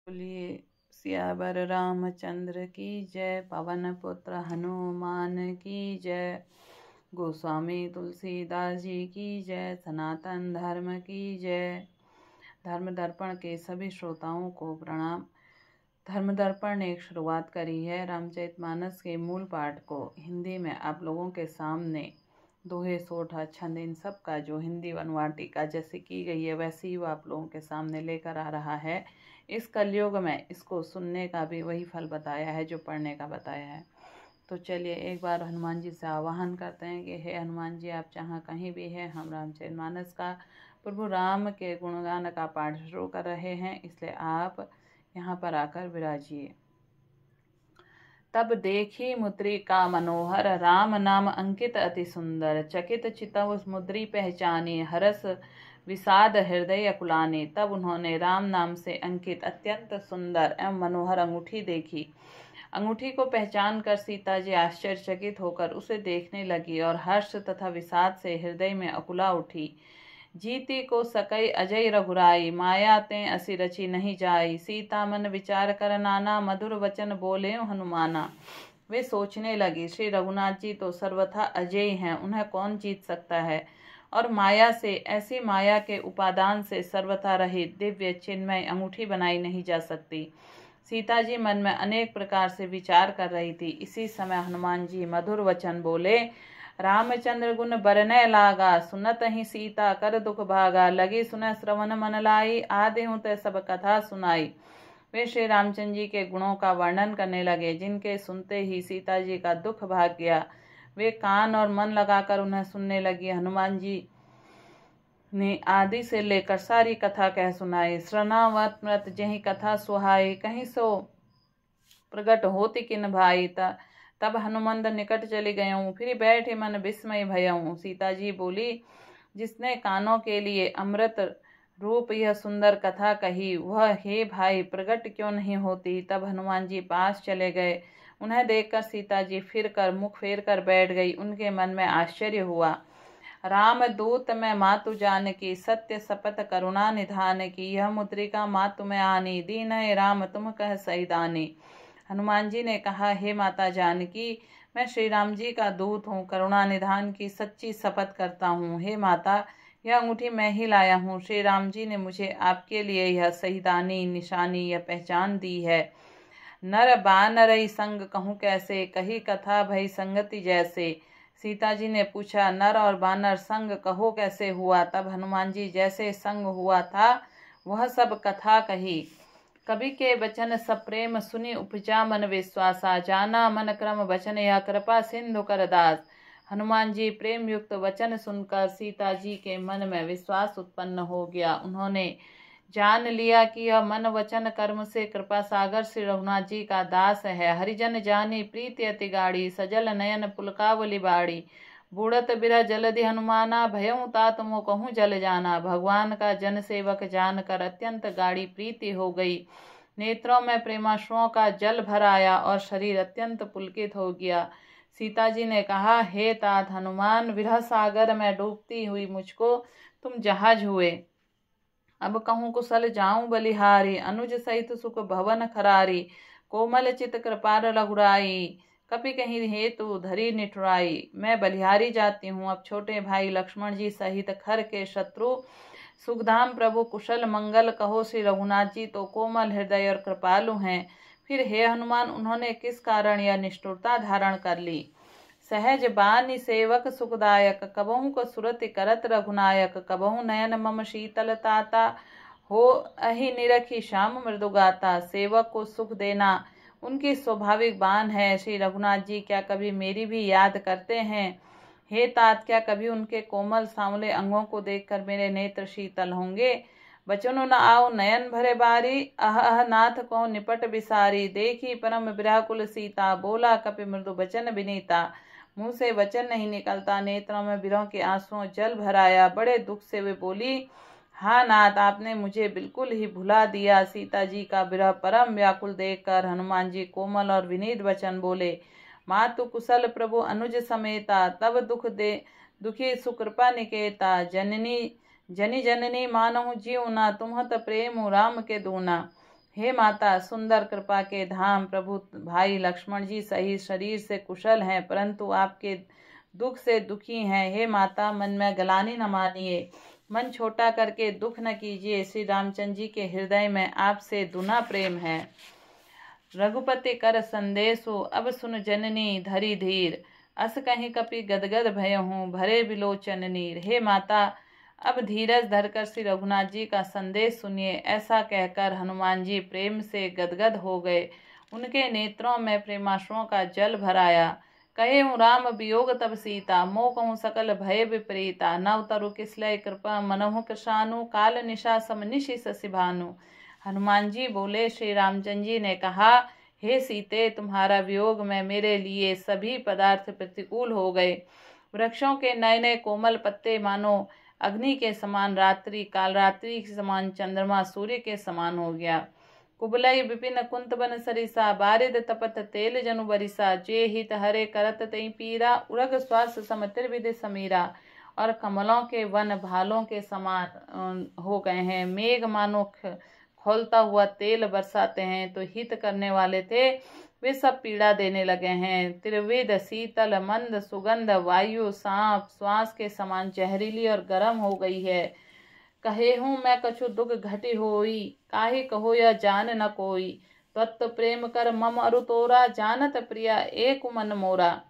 बोलिए सियावर रामचंद्र की जय, पवन पुत्र हनुमान की जय, गोस्वामी तुलसीदास जी की जय, सनातन धर्म की जय। धर्म दर्पण के सभी श्रोताओं को प्रणाम। धर्म दर्पण ने एक शुरुआत करी है रामचरितमानस के मूल पाठ को हिंदी में आप लोगों के सामने दोहे, सोठा, छंद, इन सब का जो हिंदी अनुवाद टीका जैसे की गई है वैसे ही वो आप लोगों के सामने लेकर आ रहा है। इस कलयुग में इसको सुनने का भी वही फल बताया है जो पढ़ने का बताया है। तो चलिए एक बार हनुमान जी से आवाहन करते हैं कि हे हनुमान जी, आप जहाँ कहीं भी हैं, हम रामचरितमानस का प्रभु राम के गुणगान का पाठ शुरू कर रहे हैं, इसलिए आप यहाँ पर आकर विराजिए। तब देखी मुद्रिका मनोहर, राम नाम अंकित अति सुंदर, चकित चितव मुद्री पहचानी, हरस विषाद हृदय अकुलानी। तब उन्होंने राम नाम से अंकित अत्यंत सुंदर एवं मनोहर अंगूठी देखी। अंगूठी को पहचान कर सीता जी आश्चर्यचकित होकर उसे देखने लगी और हर्ष तथा विषाद से हृदय में अकुला उठी। जीती को सकई अजय रघुराई, माया ते असी रची नहीं जाई। सीता मन विचार कर नाना, मधुर वचन बोले हनुमाना। वे सोचने लगी, श्री रघुनाथ जी तो सर्वथा अजय हैं, उन्हें कौन जीत सकता है। और माया से, ऐसी माया के उपादान से सर्वथा रहित दिव्य चिन्मय अंगूठी बनाई नहीं जा सकती। सीता जी मन में अनेक प्रकार से विचार कर रही थी। इसी समय हनुमान जी मधुर वचन बोले, रामचंद्र गुण बरनय लागा, सुनत ही सीता कर दुख भागा। लगी सुन श्रवण मन लाई, आदि हूँ ते सब कथा सुनाई। वे श्री रामचंद्र जी के गुणों का वर्णन करने लगे, जिनके सुनते ही सीता जी का दुख भाग गया। वे कान और मन लगाकर उन्हें सुनने लगी। हनुमान जी ने आदि से लेकर सारी कथा कह सुनाई। श्रवणावत मृत जही कथा सुहाई, कहीं सो प्रगट होती किन भाई। तब हनुमंत निकट चली गयऊँ, फिर बैठे मन विस्मय भयऊँ। सीता जी बोली, जिसने कानों के लिए अमृत रूप यह सुंदर कथा कही, वह हे भाई प्रकट क्यों नहीं होती। तब हनुमान जी पास चले गए। उन्हें देखकर सीता जी फिर कर मुख फेर कर बैठ गई। उनके मन में आश्चर्य हुआ। राम दूत में मातु जान की, सत्य शपथ करुणा निधान की। यह मुद्रिका मातु में आनी, दीन है राम तुम कह सही दानी। हनुमान जी ने कहा, हे माता जानकी, मैं श्री राम जी का दूत हूँ, करुणा निधान की सच्ची शपथ करता हूँ। हे माता, यह अंगूठी मैं ही लाया हूँ। श्री राम जी ने मुझे आपके लिए यह सहीदानी निशानी, यह पहचान दी है। नर बानरई संग कहूँ कैसे, कही कथा भई संगति जैसे। सीता जी ने पूछा, नर और बानर संग कहो कैसे हुआ। तब हनुमान जी जैसे संग हुआ था वह सब कथा कही। कवि के वचन सब प्रेम सुनि, उपजा मन विश्वासा। जाना मन क्रम वचन या कृपा सिंधु कर दास। हनुमान जी प्रेम युक्त वचन सुनकर सीता जी के मन में विश्वास उत्पन्न हो गया। उन्होंने जान लिया कि यह मन वचन कर्म से कृपा सागर श्री रघुनाथ जी का दास है। हरिजन जानी प्रीति अति गाड़ी, सजल नयन पुलकावली बाड़ी। बूढ़त बिरह जलधि हनुमाना, भयऊ तात मो कहूँ जल जाना। भगवान का जन सेवक जानकर अत्यंत गाढ़ी प्रीति हो गई। नेत्रों में प्रेमाश्रुओं का जल भर आया और शरीर अत्यंत पुलकित हो गया। सीता जी ने कहा, हे तात हनुमान, विरह सागर में डूबती हुई मुझको तुम जहाज हुए। अब कहूँ कुशल जाऊं बलिहारी, अनुज सहित सुख भवन खरारी। कोमल चित कृपार रघुराई, कपि कहीं हेतु धरी निठुराई। मैं बलिहारी जाती हूँ। अब छोटे भाई लक्ष्मण जी सहित खर के शत्रु सुखधाम प्रभु कुशल मंगल कहो। श्री रघुनाथ जी तो कोमल हृदय और कृपालु हैं। फिर हे हनुमान, उन्होंने किस कारण यह निष्ठुरता धारण कर ली। सहज बानी सेवक सुखदायक, कबहु को सुरति करत रघुनायक। कबहु नयन मम शीतल ताता, हो अहि निरखी श्याम मृदुगाता। सेवक को सुख देना उनकी स्वाभाविक बान है। श्री रघुनाथ जी क्या कभी मेरी भी याद करते हैं। हे तात, क्या कभी उनके कोमल सांवले अंगों को देखकर मेरे नेत्र शीतल होंगे। बचनु न आओ नयन भरे बारी, अह नाथ को निपट बिसारी। देखी परम विरहकुल सीता, बोला कपि मृदु बचन विनीता। मुंह से वचन नहीं निकलता, नेत्रों में विरह के आंसुओं जल भराया। बड़े दुख से वे बोली, हाँ नाथ, आपने मुझे बिल्कुल ही भुला दिया। सीता जी का विरह परम व्याकुल देखकर हनुमान जी कोमल और विनीत वचन बोले, मातु कुशल प्रभु अनुज समेता। तब दुख दे दुखी सुकृपा निकेता। जननी जननी मानहु जीव ना, तुम्हत प्रेम राम के दूना। हे माता, सुंदर कृपा के धाम प्रभु भाई लक्ष्मण जी सही शरीर से कुशल हैं, परंतु आपके दुख से दुखी हैं। हे माता, मन में गलानी न मानिए, मन छोटा करके दुख न कीजिए। श्री रामचंद्र जी के हृदय में आपसे दुना प्रेम है। रघुपति कर संदेशो, अब सुन जननी धरी धीर। अस कहीं कपि गदगद भय हूँ, भरे बिलोचन नीर। हे माता, अब धीरज धरकर श्री रघुनाथ जी का संदेश सुनिए। ऐसा कहकर हनुमान जी प्रेम से गदगद हो गए। उनके नेत्रों में प्रेमाश्रुओं का जल भर आया। कहे हूँ राम वियोग तब सीता, मोह कहूँ सकल भय विपरीता। नव तरु किसलय कृपा मनहु कृशानु, काल निशा सम निशि शशि भानु। हनुमान जी बोले, श्री रामचंद्र जी ने कहा, हे सीते, तुम्हारा वियोग में मेरे लिए सभी पदार्थ प्रतिकूल हो गए। वृक्षों के नए नए कोमल पत्ते मानो अग्नि के समान, रात्रि काल रात्रि के समान चंद्रमा सूर्य के समान हो गया। कुबलई विपिन कुंत बन सरिसा, बारिद तपत तेल जनु बरिसा। जे हित हरे करत तई पीरा, उरग श्वास सम त्रिविध समीरा। और कमलों के वन भालों के समान हो गए हैं। मेघ मानो खौलता हुआ तेल बरसाते हैं, तो हित करने वाले थे वे सब पीड़ा देने लगे हैं। त्रिविध शीतल मंद सुगंध वायु सांप श्वास के समान जहरीली और गर्म हो गई है। कहे हूँ मैं कछु दुख घटी होई, काहे कहो यह जान न कोई। तत्व प्रेम कर मम अरु तोरा, जानत प्रिया एक मन मोरा।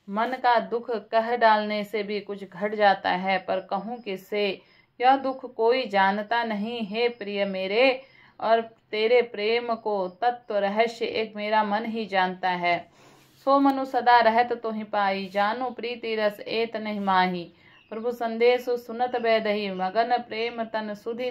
मन का दुख कह डालने से भी कुछ घट जाता है, पर कहूँ किससे, यह दुख कोई जानता नहीं। हे प्रिय मेरे, और तेरे प्रेम को तत्व रहस्य एक मेरा मन ही जानता है। सो मनु सदा रहत तो ही पाई, जानो प्रीति रस एत नहीं माही। प्रभु संदेश सुनत बैदही, मगन प्रेम तन सुधि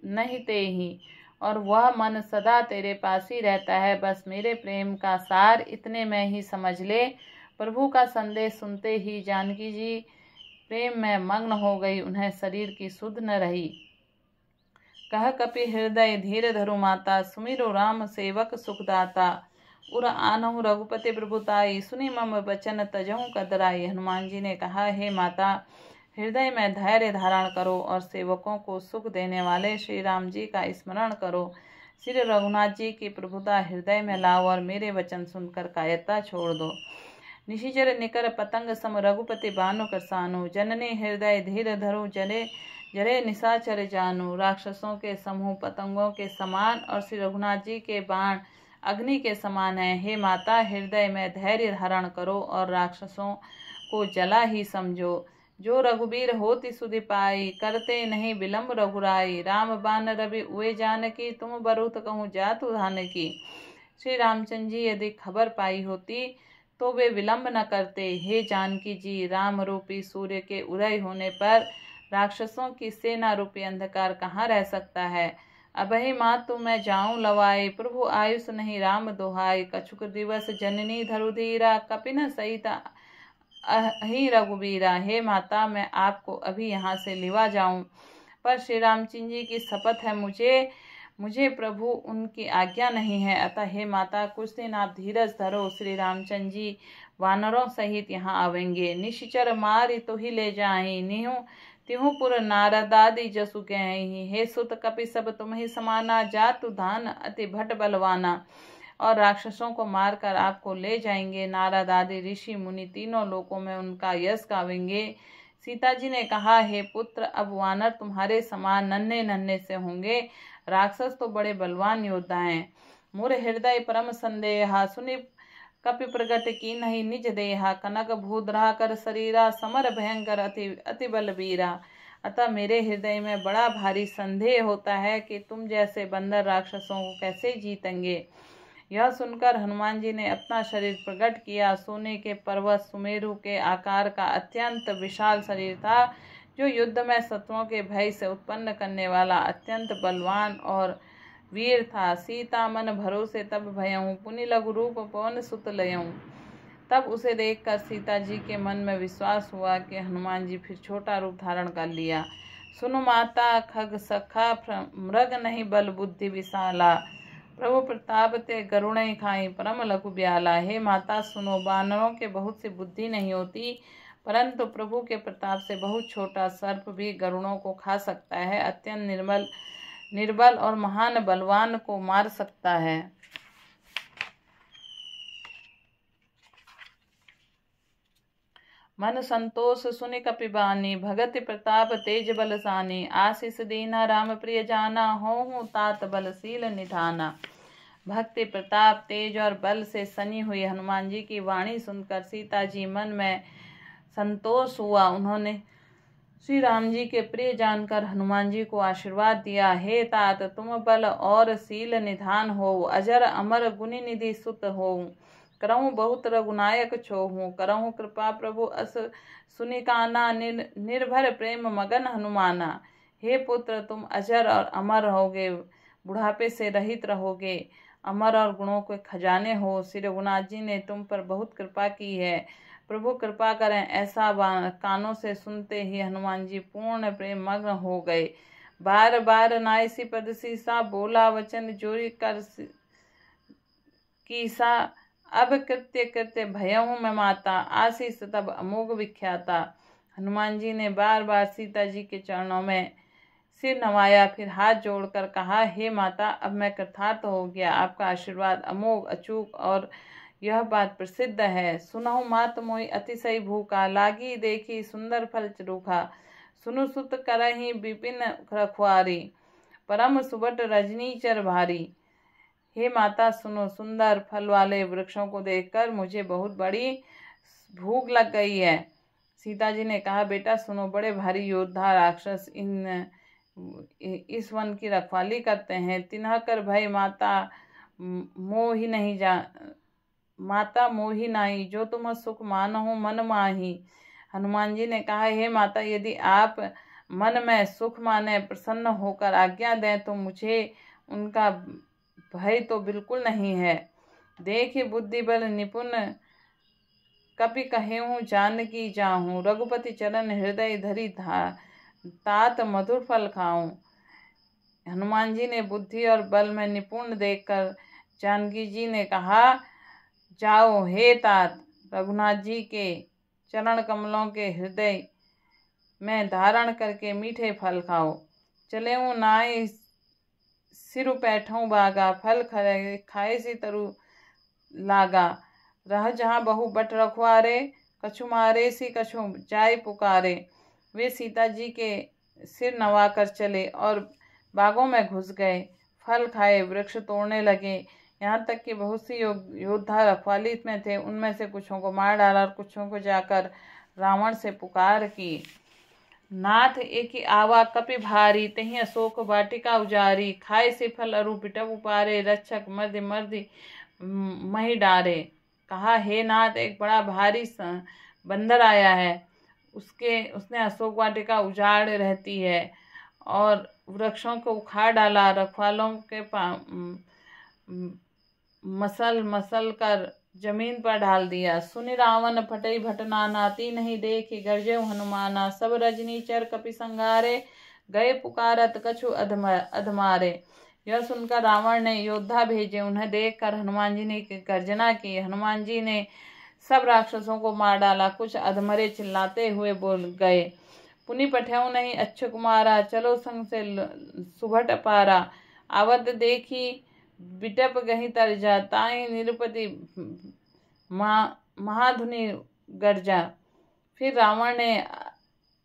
नहीं तेहि। और वह मन सदा तेरे पास ही रहता है, बस मेरे प्रेम का सार इतने में ही समझ ले। प्रभु का संदेश सुनते ही जानकी जी प्रेम में मग्न हो गई, उन्हें शरीर की सुध न रही। कह कपि हृदय धीर धरु माता, सुमिरो राम सेवक सुखदाता। उर आनहु रघुपति प्रभुताई, सुनी मम बचन तजहु कदराई। हनुमान जी ने कहा, हे माता, हृदय में धैर्य धारण करो और सेवकों को सुख देने वाले श्री राम जी का स्मरण करो। श्री रघुनाथ जी की प्रभुता हृदय में लाओ और मेरे वचन सुनकर कायरता छोड़ दो। निशिचर निकर पतंग सम रघुपति बानु करसानु, जननी हृदय धीर धरु जरे निशाचर जानू। राक्षसों के समूह पतंगों के समान और श्री रघुनाथ जी के बाण अग्नि के समान है। हे माता, हृदय में धैर्य धारण करो और राक्षसों को जला ही समझो। जो रघुबीर होति सुधि पाई, करते नहीं विलम्ब रघुराई। राम बान रवि उए जानकी, तुम बरुत कहूँ जातु धानकी। श्री रामचंद्र जी यदि खबर पाई होती तो वे विलम्ब न करते। हे जानकी जी, राम रूपी सूर्य के उदय होने पर राक्षसों की सेना रूपी अंधकार कहाँ रह सकता है। अबहि मातु मैं जाऊं लवाई, प्रभु आयुष नहीं राम दोहाई। कछुक दिवस जननी धरु धीरा, कपिन सहित अहि रघुबीरा। हे माता, मैं आपको अभी यहाँ से लिवा जाऊं, पर श्री रामचंद्र जी की शपथ है मुझे प्रभु उनकी आज्ञा नहीं है। अतः हे माता, कुछ दिन आप धीरज धरो। श्री रामचंद्र जी वानरों सहित यहाँ आवेंगे। निश्चर मारि तो ही ले जाहि, निहु तिहुपुर नारदादि जसु गहि। हे सुत कपि सब तुम ही समाना, जातु धान अति भट बलवाना। और राक्षसों को मारकर आपको ले जाएंगे। नारद आदि ऋषि मुनि तीनों लोकों में उनका यश गावेंगे। सीता जी ने कहा, हे पुत्र, अब वानर तुम्हारे समान नन्हे नन्हे से होंगे, राक्षस तो बड़े बलवान योद्धा हैं। मुर हृदय परम संदेहा, सुनि कपि प्रगट की नहीं निज देहा। कनक भूधरा कर शरीरा, समर भयंकर अति बलबीरा। अतः मेरे हृदय में बड़ा भारी संदेह होता है कि तुम जैसे बंदर राक्षसों को कैसे जीतेंगे। यह सुनकर हनुमान जी ने अपना शरीर प्रकट किया। सोने के पर्वत सुमेरु के आकार का अत्यंत विशाल शरीर था, जो युद्ध में शत्रुओं के भय से उत्पन्न करने वाला अत्यंत बलवान और वीर था। सीता मन भरोसे तब भयऊँ, पुनि लघु रूप पवन सुत लयऊँ। तब उसे देखकर सीता जी के मन में विश्वास हुआ कि हनुमान जी फिर छोटा रूप धारण कर लिया। सुनु माता खग सखा, मृग नहीं बल बुद्धि विशाला। प्रभु प्रताप ते गरुण खाई, परम लघु ब्याला। हे माता सुनो, बानरों के बहुत सी बुद्धि नहीं होती, परंतु प्रभु के प्रताप से बहुत छोटा सर्प भी गरुड़ों को खा सकता है। अत्यंत निर्मल निर्बल और महान बलवान को मार सकता है। मन संतोष सुनि कपिबानी, भगति प्रताप तेज बलसानी। आशीष दीना राम प्रिय जाना, होहु तात बलशील निधाना। भक्ति प्रताप तेज और बल से सनी हुई हनुमान जी की वाणी सुनकर सीता जी मन में संतोष हुआ। उन्होंने श्री राम जी के प्रिय जानकर हनुमान जी को आशीर्वाद दिया। हे तात, तुम बल और शील निधान हो, अजर अमर गुनि निधि सुत हो। करहु बहुत रघुनायक छोहू, करहु कृपा प्रभु अस सुनिकाना। निर्भर प्रेम मगन हनुमाना। हे पुत्र, तुम अजर और अमर रहोगे, बुढ़ापे से रहित रहोगे, अमर और गुणों के खजाने हो। श्री रघुनाथ जी ने तुम पर बहुत कृपा की है, प्रभु कृपा करें। ऐसा कानों से सुनते ही हनुमान जी पूर्ण प्रेम मग्न हो गए। बार बार नायसी पदसी सा, बोला वचन जोरी कर कीसा। अब कृत्य कृत्य भयहूँ मैं माता, आशीष तब अमोघ विख्याता। हनुमान जी ने बार बार सीता जी के चरणों में सिर नवाया, फिर हाथ जोड़कर कहा, हे माता, अब मैं कृतार्थ हो गया। आपका आशीर्वाद अमोघ अचूक और यह बात प्रसिद्ध है। सुनहु मात मोहि अतिशय भूखा, लागी देखी सुंदर फल चरूखा। सुनु सुत करहि विपिन रखवारी, परम सुबट रजनीचर भारी। हे माता सुनो, सुंदर फल वाले वृक्षों को देखकर मुझे बहुत बड़ी भूख लग गई है। सीता जी ने कहा, बेटा सुनो, बड़े भारी योद्धा राक्षस इस वन की रखवाली करते हैं। तिन्ह कर भय माता मोहि नहीं माता मोहि नाही, जो तुम सुख मानहु मन माही। हनुमान जी ने कहा, हे माता, यदि आप मन में सुख माने प्रसन्न होकर आज्ञा दें तो मुझे उनका भय तो बिल्कुल नहीं है। देखि बुद्धि बल निपुण, कपि कहेहूँ जानकी जाहूँ। रघुपति चरण हृदय धरि तात मधुर फल खाऊं। हनुमान जी ने बुद्धि और बल में निपुण देखकर जानकी जी ने कहा, जाओ हे तात, रघुनाथ जी के चरण कमलों के हृदय में धारण करके मीठे फल खाओ। चले नाय सिरु पैठों बागा, फल खाए सी तरु लागा। रह जहाँ बहु बट रखवारे, कछु मारे सी कछु जाय पुकारे। वे सीता जी के सिर नवाकर चले और बागों में घुस गए, फल खाए, वृक्ष तोड़ने लगे। यहाँ तक कि बहुत सी योद्धा रखवाली में थे, उनमें से कुछों को मार डाला और कुछों को जाकर रावण से पुकार की। नाथ एक आवा कपि भारी, तही अशोक वाटिका उजारी। खाए से फल अरु पिटब उपारे, रक्षक मर्दि मर्दि मही डारे। कहा, हे नाथ, एक बड़ा भारी बंदर आया है, उसने अशोक वाटिका उजाड़ रहती है और वृक्षों को उखाड़ डाला, रखवालों के मसल कर जमीन पर डाल दिया। सुनि रावण फटई भटनाना, नहीं देखी गरजे हनुमाना। सब रजनीचर कपि संगारे, गए पुकारत कछु अधमारे। यह सुनकर रावण ने योद्धा भेजे, उन्हें देखकर हनुमान जी ने गर्जना की। हनुमान जी ने सब राक्षसों को मार डाला, कुछ अधमरे चिल्लाते हुए बोल गए, पुनि पठ्यऊ नहीं अच्छ कुमारा, चलो संग से सुभट पारा। आवत देखी बिटप गही तरजा, ताई निरुपति महाधुनि गर्जा। फिर रावण ने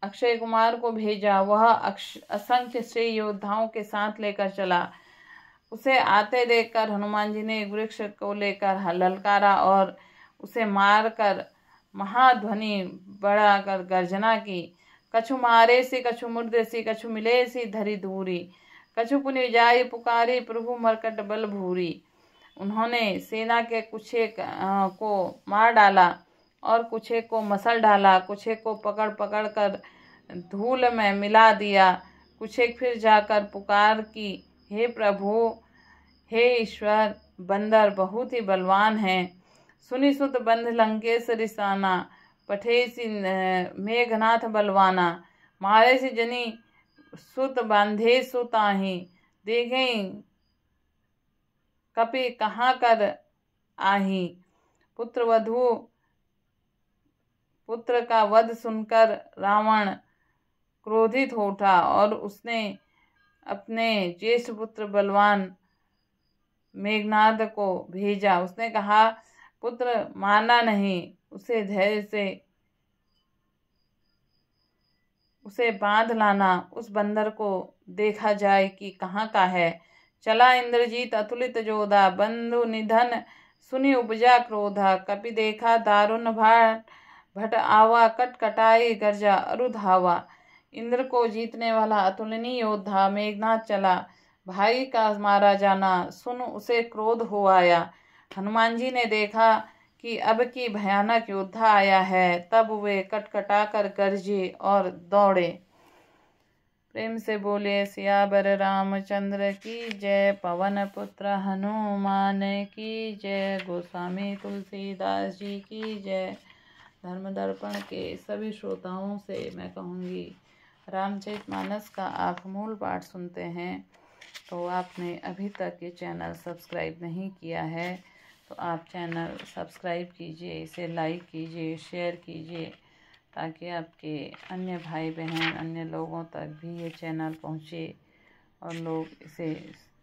अक्षय कुमार को भेजा, वह असंख्य श्रेय योद्धाओं के साथ लेकर चला। उसे आते देखकर हनुमान जी ने एक वृक्ष को लेकर ललकारा और उसे मारकर महाध्वनि बढ़ाकर गर्जना की। कछु मारे सी कछु मुर्दे सी, कछु मिले सी धरी दूरी। कछु पुनि जाय पुकारी, प्रभु मरकट बल भूरी। उन्होंने सेना के कुछ एक को मार डाला और कुछ एक को मसल डाला, कुछ एक को पकड़ पकड़ कर धूल में मिला दिया। कुछ एक फिर जाकर पुकार की, हे प्रभु, हे ईश्वर, बंदर बहुत ही बलवान है। सुनि सुत बंध लंकेश रिसाना, पठे सी मेघनाथ बलवाना। मारे सी जनी सुत बांधे सुताही, देखे कपि कहाँ कर आही। पुत्र का वध सुनकर रावण क्रोधित हो उठा और उसने अपने ज्येष्ठ पुत्र बलवान मेघनाद को भेजा। उसने कहा, पुत्र माना नहीं, उसे धैर्य से उसे बांध लाना, उस बंदर को देखा जाए कि कहाँ का है। चला इंद्रजीत अतुलित जोधा, बंधु निधन सुनि उपजा क्रोधा। कपि देखा दारुण भाट, भट आवा कटकटाई गर्जा अरुधावा। इंद्र को जीतने वाला अतुलनीय योद्धा मेघनाद चला, भाई का मारा जाना सुन उसे क्रोध हो आया। हनुमान जी ने देखा कि अब की भयानक योद्धा आया है, तब वे कटकटा कर गरजे और दौड़े। प्रेम से बोले सियावर रामचंद्र की जय, पवन पुत्र हनुमान की जय, गोस्वामी तुलसीदास जी की जय। धर्म दर्पण के सभी श्रोताओं से मैं कहूँगी, रामचरितमानस का आप मूल पाठ सुनते हैं तो आपने अभी तक ये चैनल सब्सक्राइब नहीं किया है तो आप चैनल सब्सक्राइब कीजिए, इसे लाइक कीजिए, शेयर कीजिए, ताकि आपके अन्य भाई बहन अन्य लोगों तक भी ये चैनल पहुँचे और लोग इसे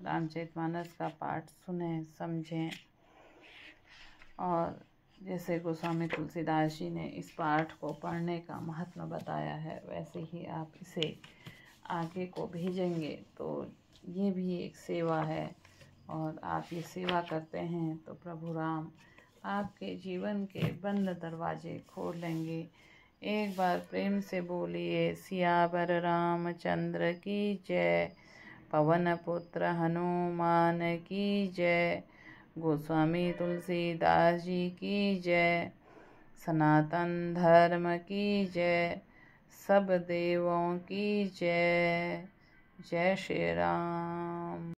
रामचरितमानस का पाठ सुने समझें। और जैसे गोस्वामी तुलसीदास जी ने इस पाठ को पढ़ने का महत्व बताया है, वैसे ही आप इसे आगे को भेजेंगे तो ये भी एक सेवा है। और आप ये सेवा करते हैं तो प्रभु राम आपके जीवन के बंद दरवाजे खोल लेंगे। एक बार प्रेम से बोलिए सियावर रामचंद्र की जय, पवन पुत्र हनुमान की जय, गोस्वामी तुलसीदास जी की जय, सनातन धर्म की जय, सब देवों की जय। जय श्री राम।